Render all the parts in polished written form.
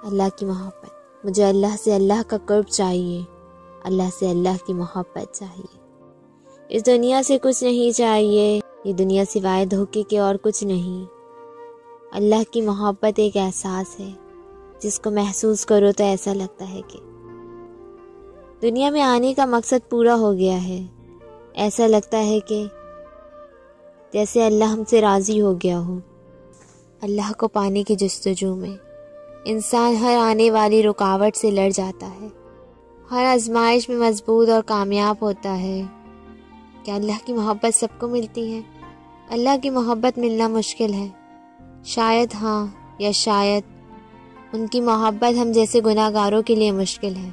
اللہ کی محبت، مجھے اللہ سے اللہ کا قرب چاہیے، اللہ سے اللہ کی محبت چاہیے۔ اس دنیا سے کچھ نہیں چاہیے، یہ دنیا سوائے دھوکے کے اور کچھ نہیں۔ اللہ کی محبت ایک احساس ہے جس کو محسوس کرو تو ایسا لگتا ہے کہ دنیا میں آنے کا مقصد پورا ہو گیا ہے۔ ایسا لگتا ہے کہ جیسے اللہ ہم سے راضی ہو گیا ہو۔ اللہ کو پانے کی جستجو میں انسان ہر آنے والی رکاوٹ سے لڑ جاتا ہے، ہر آزمائش میں مضبوط اور کامیاب ہوتا ہے۔ کیا اللہ کی محبت سب کو ملتی ہے؟ اللہ کی محبت ملنا مشکل ہے، شاید ہاں، یا شاید ان کی محبت ہم جیسے گناہ گاروں کے لیے مشکل ہے،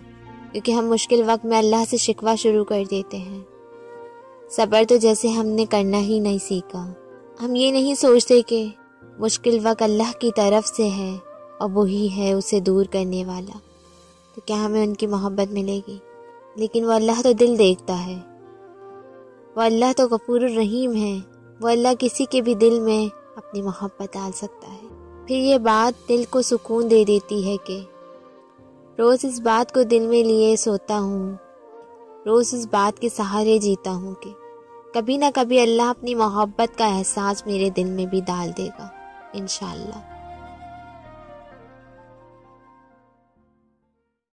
کیونکہ ہم مشکل وقت میں اللہ سے شکوہ شروع کر دیتے ہیں۔ صبر تو جیسے ہم نے کرنا ہی نہیں سیکھا۔ ہم یہ نہیں سوچتے کہ مشکل وقت اللہ کی طرف سے ہے اور وہی ہے اسے دور کرنے والا، تو کیا ہمیں ان کی محبت ملے گی؟ لیکن وہ اللہ تو دل دیکھتا ہے، وہ اللہ تو غفور الرحیم ہے، وہ اللہ کسی کے بھی دل میں اپنی محبت ڈال سکتا ہے۔ پھر یہ بات دل کو سکون دے دیتی ہے کہ روز اس بات کو دل میں لیے سوتا ہوں، روز اس بات کے سہارے جیتا ہوں کہ کبھی نہ کبھی اللہ اپنی محبت کا احساس میرے دل میں بھی ڈال دے گا، انشاءاللہ۔